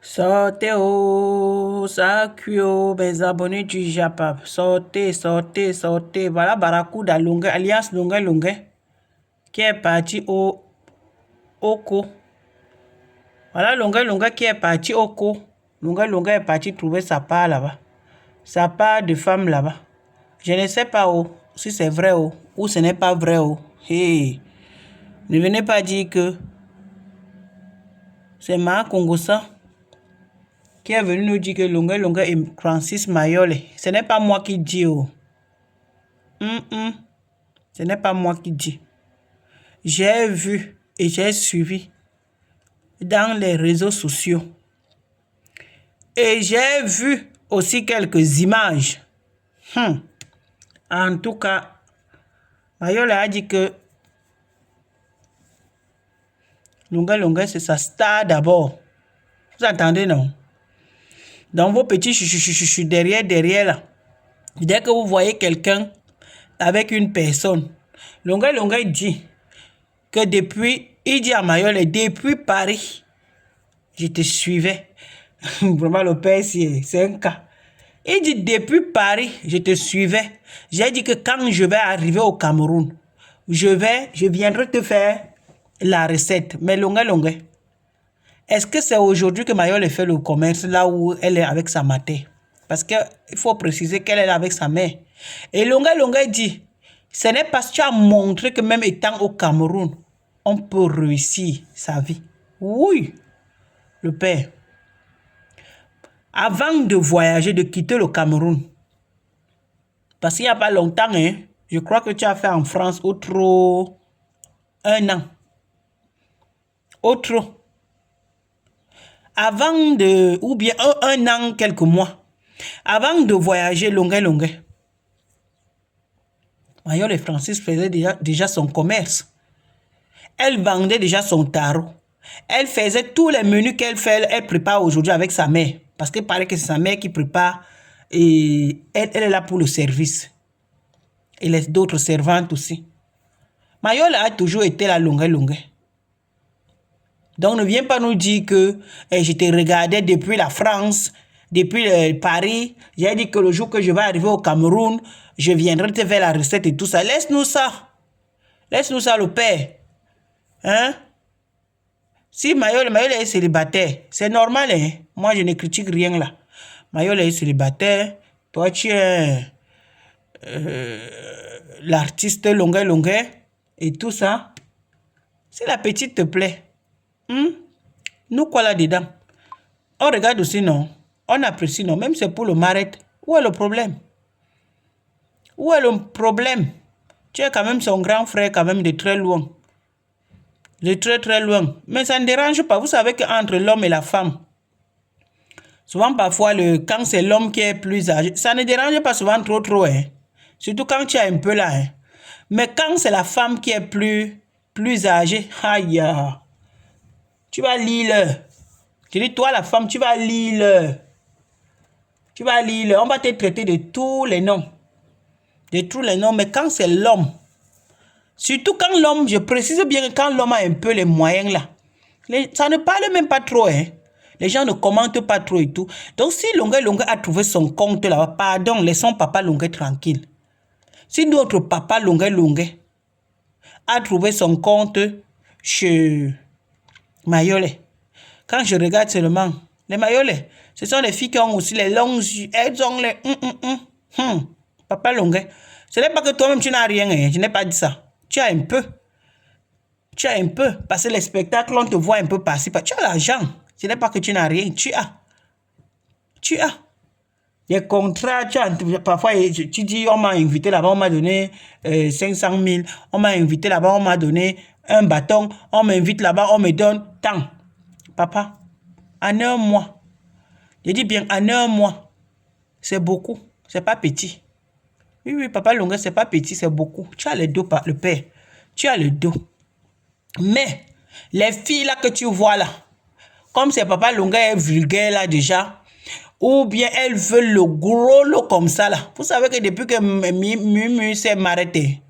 Sortez oh, ça cuit oh, mes abonnés du Japap. Sortez, sortez, sortez. Voilà Barracuda Longue, Alliance Longue Longue, qui est parti au Co. Voilà Longue Longue qui est parti au Co. Longue Longue est parti trouver sa part là-bas. Sa part de femme là-bas. Je ne sais pas oh, si c'est vrai oh, ou ce n'est pas vrai oh. Hey. Ne venez pas dire que c'est Marc Congossa qui est venu nous dire que Longue Longue et Francis Mayole. Ce n'est pas moi qui dis oh. Ce n'est pas moi qui dis. J'ai vu et j'ai suivi dans les réseaux sociaux. Et j'ai vu aussi quelques images. En tout cas, Mayole a dit que Longue Longue, c'est sa star d'abord. Vous entendez, non? Dans vos petits chuchuchuchu derrière là. Dès que vous voyez quelqu'un avec une personne, Longue Longue dit que depuis, il dit à Mayole, depuis Paris, je te suivais. Vraiment, le père, c'est un cas. Il dit, depuis Paris, je te suivais. J'ai dit que quand je vais arriver au Cameroun, je viendrai te faire la recette. Mais Longue Longue, est-ce que c'est aujourd'hui que Mayole fait le commerce là où elle est avec sa mère? Parce qu'il faut préciser qu'elle est là avec sa mère. Et Longue Longue dit, ce n'est pas que tu as montré que même étant au Cameroun, on peut réussir sa vie. Oui, le père. Avant de voyager, de quitter le Cameroun, parce qu'il n'y a pas longtemps, hein, je crois que tu as fait en France autre 1 an. Autre. Avant de, ou bien un an, quelques mois, avant de voyager Longue Longue, Mayole et Francis faisaient déjà son commerce. Elle vendait déjà son tarot. Elle faisait tous les menus qu'elle fait, elle prépare aujourd'hui avec sa mère. Parce qu'il paraît que c'est sa mère qui prépare et elle est là pour le service. Et les d'autres servantes aussi. Mayole a toujours été la Longue Longue. Donc ne viens pas nous dire que je te regardais depuis la France, depuis Paris. J'ai dit que le jour que je vais arriver au Cameroun, je viendrai te faire la recette et tout ça. Laisse-nous ça. Laisse-nous ça, le père. Hein? Si Mayole est célibataire, c'est normal, hein? Moi, je ne critique rien là. Mayole est célibataire. Toi, tu es l'artiste Longue Longue et tout ça. Si la petite te plaît, nous quoi là-dedans? On regarde aussi, non? On apprécie, non? Même si c'est pour le marret. Où est le problème? Où est le problème? Tu es quand même son grand frère, quand même de très loin. De très très loin. Mais ça ne dérange pas. Vous savez qu'entre l'homme et la femme, souvent parfois, quand c'est l'homme qui est plus âgé, ça ne dérange pas souvent trop, hein? Surtout quand tu es un peu là, hein? Mais quand c'est la femme qui est plus âgée, aïe, tu vas lire. Je dis, toi la femme, tu vas lire. Tu vas lire. On va te traiter de tous les noms. De tous les noms. Mais quand c'est l'homme, surtout quand l'homme, je précise bien que quand l'homme a un peu les moyens là, ça ne parle même pas trop, hein. Les gens ne commentent pas trop et tout. Donc si Longue Longue a trouvé son compte là, pardon, laissons papa Longue tranquille. Si notre papa Longue Longue a trouvé son compte chez Mayole, quand je regarde seulement, les Mayole, ce sont les filles qui ont aussi les longs yeux. Elles ont les Papa Longue, ce n'est pas que toi-même tu n'as rien, hein. Je n'ai pas dit ça. Tu as un peu. Tu as un peu. Parce que les spectacles, on te voit un peu passer. Tu as l'argent. Ce n'est pas que tu n'as rien. Tu as. Tu as. Les contrats, tu as. Parfois, tu dis, on m'a invité là-bas, on m'a donné 500 000. On m'a invité là-bas, on m'a donné un bâton. On m'invite là-bas, on me donne tant. Papa, en 1 mois, je dis bien en 1 mois, c'est beaucoup. C'est pas petit. Oui, papa Longue, c'est pas petit, c'est beaucoup. Tu as le dos, le père. Tu as le dos. Mais, les filles là que tu vois là, comme c'est papa Longue est vulgaire là déjà, ou bien elles veulent le gros lot comme ça là. Vous savez que depuis que Mumu s'est arrêté,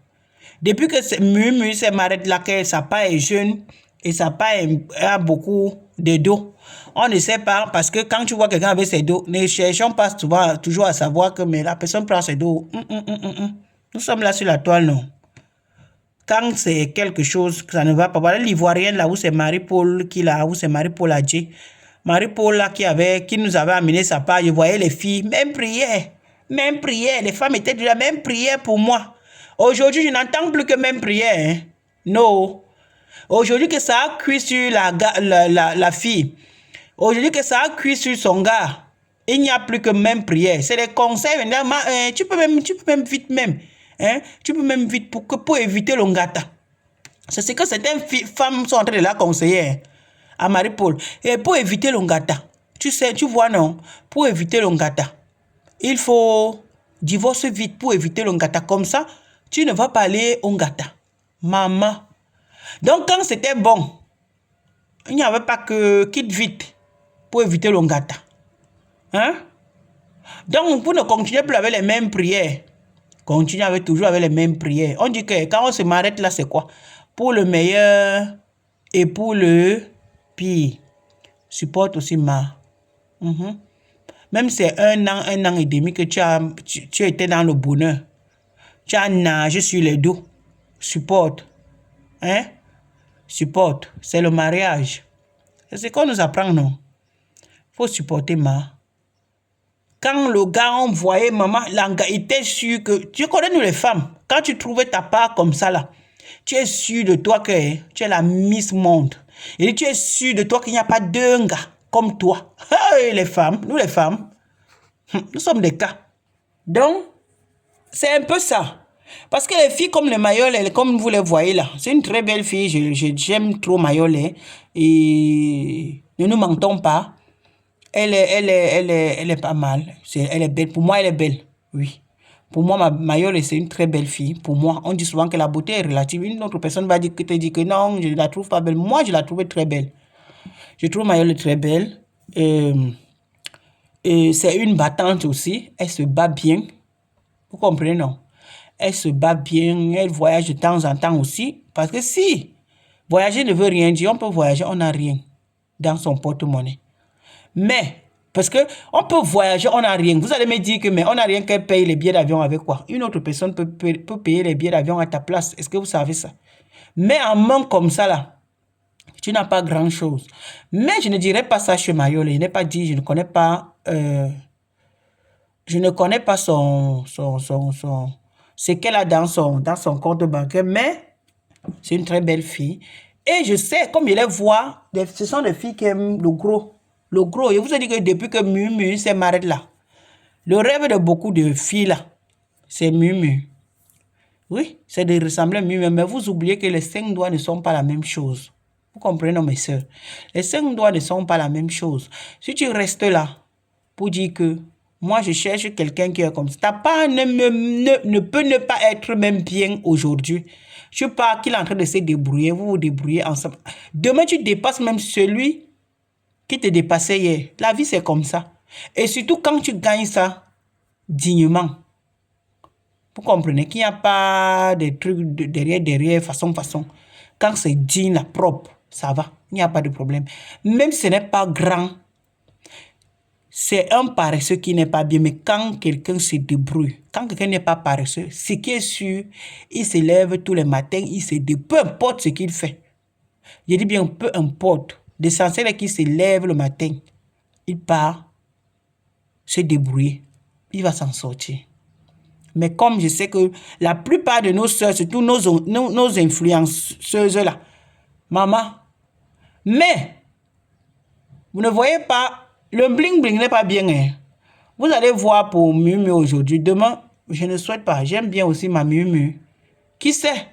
depuis que Mumu s'est arrêté là, que sa part est jeune, et ça a beaucoup de dos. On ne sait pas, parce que quand tu vois quelqu'un avec ses dos, ne cherchons pas souvent, toujours à savoir que mais la personne prend ses dos. Nous sommes là sur la toile, non. Quand c'est quelque chose que ça ne va pas, voilà l'Ivoirienne là où c'est Marie-Paul qui là, où c'est Marie-Paul Adjé. Marie-Paul là qui nous avait amené sa part, je voyais les filles, même prière, les femmes étaient de la même prière pour moi. Aujourd'hui, je n'entends plus que même prière, hein. Non. Aujourd'hui que ça a cuit sur la fille, aujourd'hui que ça a cuit sur son gars, il n'y a plus que même prière. C'est des conseils. Tu peux même vite même. Hein? Tu peux même vite pour éviter l'ongata. C'est ce que certaines femmes sont en train de la conseiller, hein, à Marie-Paul. Et pour éviter l'ongata, tu sais, tu vois non, pour éviter l'ongata, il faut divorcer vite pour éviter l'ongata. Comme ça, tu ne vas pas aller ongata. Maman. Donc quand c'était bon, il n'y avait pas que quitte vite pour éviter l'ongata. Hein? Donc, vous ne continuez plus avec les mêmes prières. Continuez toujours avec les mêmes prières. On dit que quand on se m'arrête là, c'est quoi? Pour le meilleur et pour le pire. Supporte aussi ma. Même c'est un an et demi que tu étais dans le bonheur. Tu as nagé sur les dos. Supporte. Hein? Supporte. C'est le mariage. C'est ce qu'on nous apprend, non? Il faut supporter ma. Quand le gars, on voyait maman, il était sûr que... Tu connais nous les femmes, quand tu trouvais ta part comme ça là, tu es sûr de toi que tu es la Miss Monde. Et tu es sûr de toi qu'il n'y a pas d'un gars comme toi. Hey, les femmes, nous les femmes, nous sommes des cas. Donc, c'est un peu ça. Parce que les filles comme le Mayolé, comme vous les voyez là, c'est une très belle fille, j'aime trop Mayolé. Et ne nous mentons pas. Elle est pas mal. Elle est belle. Pour moi, elle est belle. Oui. Pour moi, Mayole, c'est une très belle fille. Pour moi, on dit souvent que la beauté est relative. Une autre personne va te dire que non, je ne la trouve pas belle. Moi, je la trouve très belle. Je trouve Mayole très belle. Et c'est une battante aussi. Elle se bat bien. Vous comprenez, non? Elle se bat bien. Elle voyage de temps en temps aussi. Parce que si voyager ne veut rien dire, on peut voyager, on n'a rien dans son porte-monnaie. Mais, parce que on peut voyager, on n'a rien. Vous allez me dire que, mais on n'a rien qu'à payer les billets d'avion avec quoi? Une autre personne peut payer les billets d'avion à ta place. Est-ce que vous savez ça? Mais en main comme ça, là, tu n'as pas grand-chose. Mais je ne dirais pas ça chez Mayole. Je n'ai pas dit, je ne connais pas... ce qu'elle a dans son compte bancaire, mais c'est une très belle fille. Et je sais, comme je les vois, ce sont des filles qui aiment le gros. Le gros, je vous ai dit que depuis que Mumu s'est mariée là, le rêve de beaucoup de filles là, c'est Mumu. Oui, c'est de ressembler à Mumu, mais vous oubliez que les 5 doigts ne sont pas la même chose. Vous comprenez, non, mes soeurs? Les 5 doigts ne sont pas la même chose. Si tu restes là pour dire que moi, je cherche quelqu'un qui est comme ça, ta part ne peut ne pas être même bien aujourd'hui. Je parle qu'il est en train de se débrouiller, vous vous débrouillez ensemble. Demain, tu dépasses même celui qui te dépassait hier. La vie, c'est comme ça. Et surtout quand tu gagnes ça dignement. Vous comprenez qu'il n'y a pas de trucs derrière, façon. Quand c'est digne, la propre, ça va. Il n'y a pas de problème. Même si ce n'est pas grand, c'est un paresseux qui n'est pas bien. Mais quand quelqu'un se débrouille, quand quelqu'un n'est pas paresseux, ce qui est sûr, il se lève tous les matins, peu importe ce qu'il fait. Je dis bien peu importe. L'essentiel est qu'il se lève le matin. Il part se débrouiller. Il va s'en sortir. Mais comme je sais que la plupart de nos soeurs, surtout nos influenceuses là, maman, mais vous ne voyez pas, le bling-bling n'est pas bien. Hein? Vous allez voir pour Mumu aujourd'hui. Demain, je ne souhaite pas. J'aime bien aussi ma Mumu. Qui sait?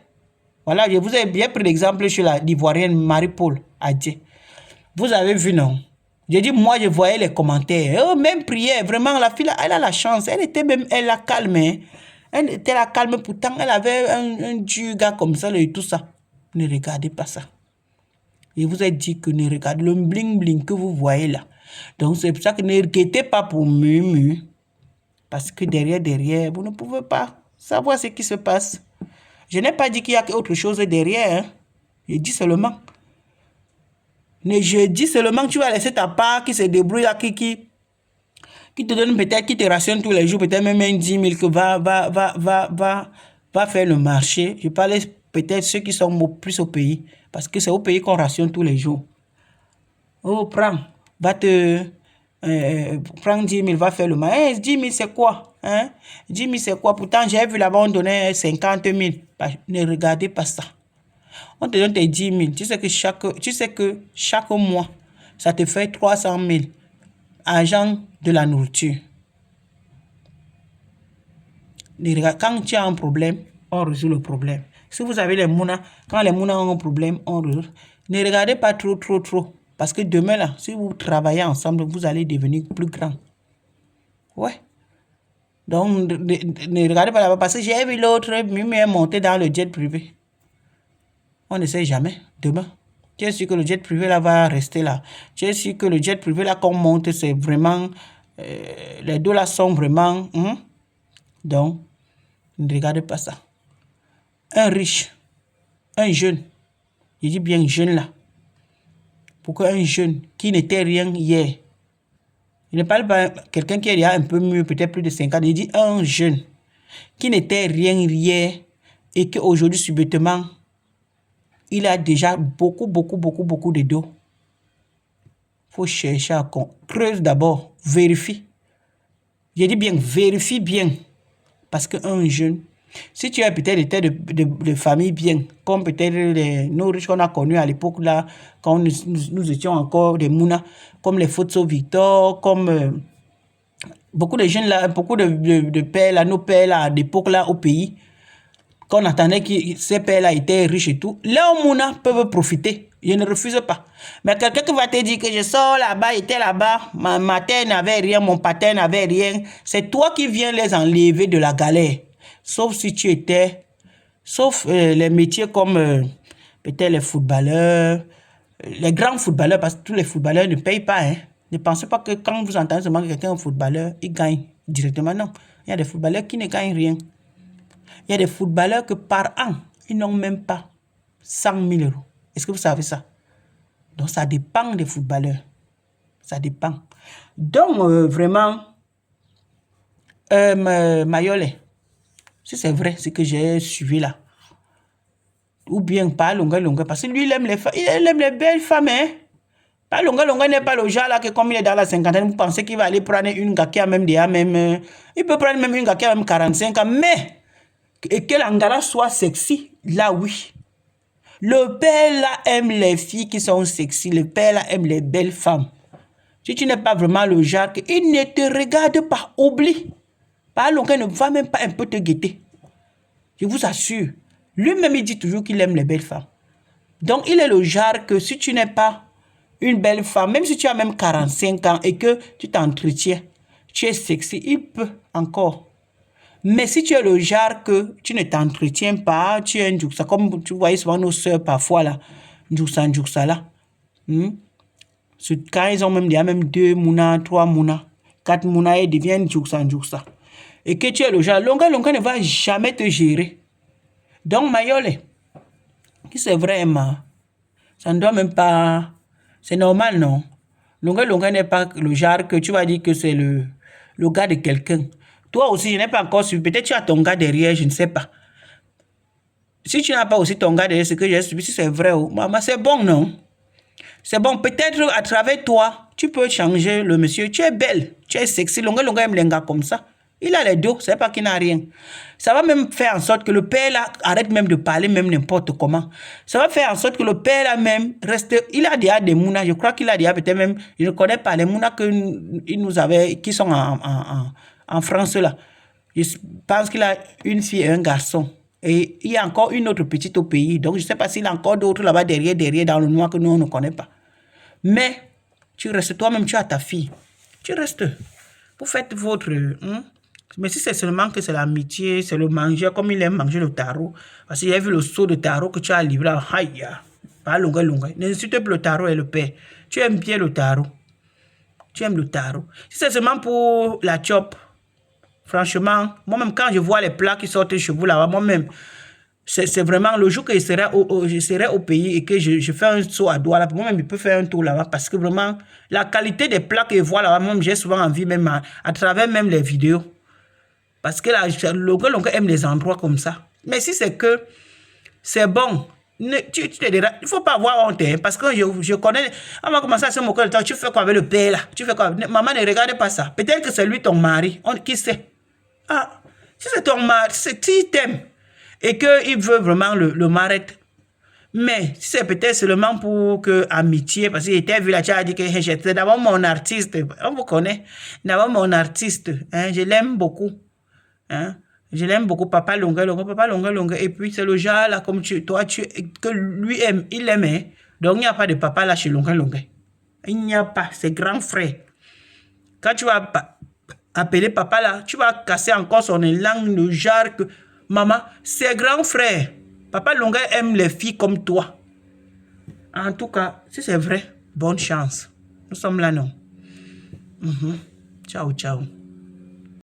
Voilà, je vous ai bien pris l'exemple sur l'Ivoirienne Marie-Paul Adjé. Vous avez vu, non? J'ai dit, moi, je voyais les commentaires. Oh, même prière, vraiment, la fille, elle a la chance. Elle était même, elle la calme. Hein? Elle était la calme, pourtant, elle avait un dieu gars comme ça et tout ça. Ne regardez pas ça. Je vous ai dit que ne regardez le bling-bling que vous voyez là. Donc, c'est pour ça que ne regardez pas pour Mumu. Parce que derrière, vous ne pouvez pas savoir ce qui se passe. Je n'ai pas dit qu'il y a autre chose derrière. Hein? Je dis seulement. Je dis seulement que tu vas laisser ta part qui se débrouille là, qui te donne peut-être, qui te rationne tous les jours, peut-être même un 10 000 que va faire le marché. Je parle peut-être ceux qui sont plus au pays, parce que c'est au pays qu'on rationne tous les jours. Oh, prends, prends 10 000, va faire le marché. 10 000 c'est quoi? Hein? 10 000 c'est quoi? Pourtant, j'ai vu là-bas, on donnait 50 000. Ne regardez pas ça. On te donne tes 10 000. Tu sais que chaque mois, ça te fait 300 000. Argent de la nourriture. Quand tu as un problème, on résout le problème. Si vous avez les mounas, quand les mounas ont un problème, on résout. Ne regardez pas trop. Parce que demain, là, si vous travaillez ensemble, vous allez devenir plus grand. Ouais. Donc, ne regardez pas là-bas. Parce que j'ai vu l'autre, lui est monté dans le jet privé. On ne sait jamais. Demain, tu es sûr que le jet privé là va rester là. Tu es sûr que le jet privé là qu'on monte, c'est vraiment... les deux là sont vraiment... Donc, ne regardez pas ça. Un riche, un jeune, je dis bien jeune là. Pourquoi un jeune qui n'était rien hier? Je ne parle pas quelqu'un qui est déjà un peu mieux, peut-être plus de 50 ans. Je dis un jeune qui n'était rien hier et qu'aujourd'hui, subitement, il a déjà beaucoup de dos. Il faut chercher à creuse d'abord, vérifie. Je dis bien, vérifie bien. Parce qu'un jeune, si tu as peut-être de famille bien, comme peut-être nos riches qu'on a connus à l'époque là, quand nous étions encore des mounas, comme les Fotso Victor, comme beaucoup de jeunes là, beaucoup de pères là, nos pères là, à l'époque là au pays, qu'on attendait que ces pères là étaient riches et tout, leurs mounas peuvent profiter. Je ne refuse pas. Mais quelqu'un qui va te dire que je sors là-bas, j'étais là-bas, ma terre n'avait rien, mon pater n'avait rien, c'est toi qui viens les enlever de la galère. Sauf si tu étais... Sauf les métiers comme peut-être les footballeurs, les grands footballeurs, parce que tous les footballeurs ne payent pas. Hein. Ne pensez pas que quand vous entendez seulement que quelqu'un est un footballeur, il gagne directement. Non, il y a des footballeurs qui ne gagnent rien. Il y a des footballeurs que par an, ils n'ont même pas 100 000 euros. Est-ce que vous savez ça? Donc, ça dépend des footballeurs. Ça dépend. Donc, vraiment, Mayole, si c'est vrai, ce que j'ai suivi là, ou bien pas Longa, parce que lui, il aime les belles femmes, hein. Pas Longa n'est pas le genre là que comme il est dans la cinquantaine, vous pensez qu'il va aller prendre une gars qui a même déjà même... il peut prendre même une gars qui a même 45 ans, mais que l'angara soit sexy, là oui. Le père là aime les filles qui sont sexy, le père là aime les belles femmes. Si tu n'es pas vraiment le genre, il ne te regarde pas, oublie. Pas Longa ne va même pas un peu te guetter. Je vous assure. Lui-même, il dit toujours qu'il aime les belles femmes. Donc, il est le genre que si tu n'es pas une belle femme, même si tu as même 45 ans et que tu t'entretiens, tu es sexy, il peut encore. Mais si tu es le genre que tu ne t'entretiens pas, tu es un djouksa, comme tu voyais souvent nos soeurs parfois là, djouksa là. Quand ils ont même, il y a même 2 mounas, 3 mounas, 4 mounas, ils deviennent djouksa. Et que tu es le genre, Longa ne va jamais te gérer. Donc, Mayole, c'est vraiment, ça ne doit même pas... C'est normal, non? Longa n'est pas le genre que tu vas dire que c'est le gars de quelqu'un. Toi aussi, je n'ai pas encore su. Peut-être tu as ton gars derrière, je ne sais pas. Si tu n'as pas aussi ton gars derrière, ce que j'ai suivi, si c'est vrai, maman, c'est bon, non? C'est bon, peut-être à travers toi, tu peux changer le monsieur. Tu es belle, tu es sexy. Longa aime les gars comme ça. Il a les dos, c'est pas qu'il n'a rien. Ça va même faire en sorte que le père là arrête même de parler même n'importe comment. Ça va faire en sorte que le père là même reste... Il a déjà des mounas, je crois qu'il a déjà peut-être même... Je ne connais pas les mounas qu'il nous avait, qui sont en France là. Je pense qu'il a une fille et un garçon. Et il y a encore une autre petite au pays. Donc je ne sais pas s'il a encore d'autres là-bas derrière dans le noir que nous on ne connaît pas. Mais tu restes toi-même, tu as ta fille. Tu restes. Vous faites votre... Mais si c'est seulement que c'est l'amitié, c'est le manger, comme il aime manger le tarot, parce qu'il a vu le seau de tarot que tu as livré, aïe, pas Longa. N'insulte plus le tarot et le père. Tu aimes bien le tarot. Tu aimes le tarot. Si c'est seulement pour la chop, franchement, moi-même, quand je vois les plats qui sortent chez vous là-bas, moi-même, C'est vraiment le jour que je serai au pays et que je fais un saut à Douala. Pour moi-même, je peux faire un tour là-bas parce que vraiment, la qualité des plats que je vois là-bas, même j'ai souvent envie, même à travers même les vidéos. Parce que là, Longue aime les endroits comme ça. Mais si c'est que c'est bon, il ne faut pas avoir honte, hein, parce que je connais. On va commencer à se moquer de toi. Tu fais quoi avec le père là? Tu fais quoi? Maman, ne regarde pas ça. Peut-être que c'est lui ton mari. Qui sait? Ah, si c'est ton mari, s'il t'aime et qu'il veut vraiment le m'arrêter. Mais si c'est peut-être seulement pour que amitié, parce qu'il était vu là, tu as dit que c'est d'abord mon artiste. On vous connaît. D'abord mon artiste. Hein, je l'aime beaucoup. Hein? Je l'aime beaucoup, Papa Longue. Et puis c'est le genre là, comme toi, que lui aime, il l'aimait. Donc il n'y a pas de papa là chez Longue. Il n'y a pas, c'est grand frère. Quand tu vas appeler papa là, tu vas casser encore son élan, le genre que maman, c'est grand frère. Papa Longue aime les filles comme toi. En tout cas, si c'est vrai, bonne chance. Nous sommes là, non? Ciao, ciao.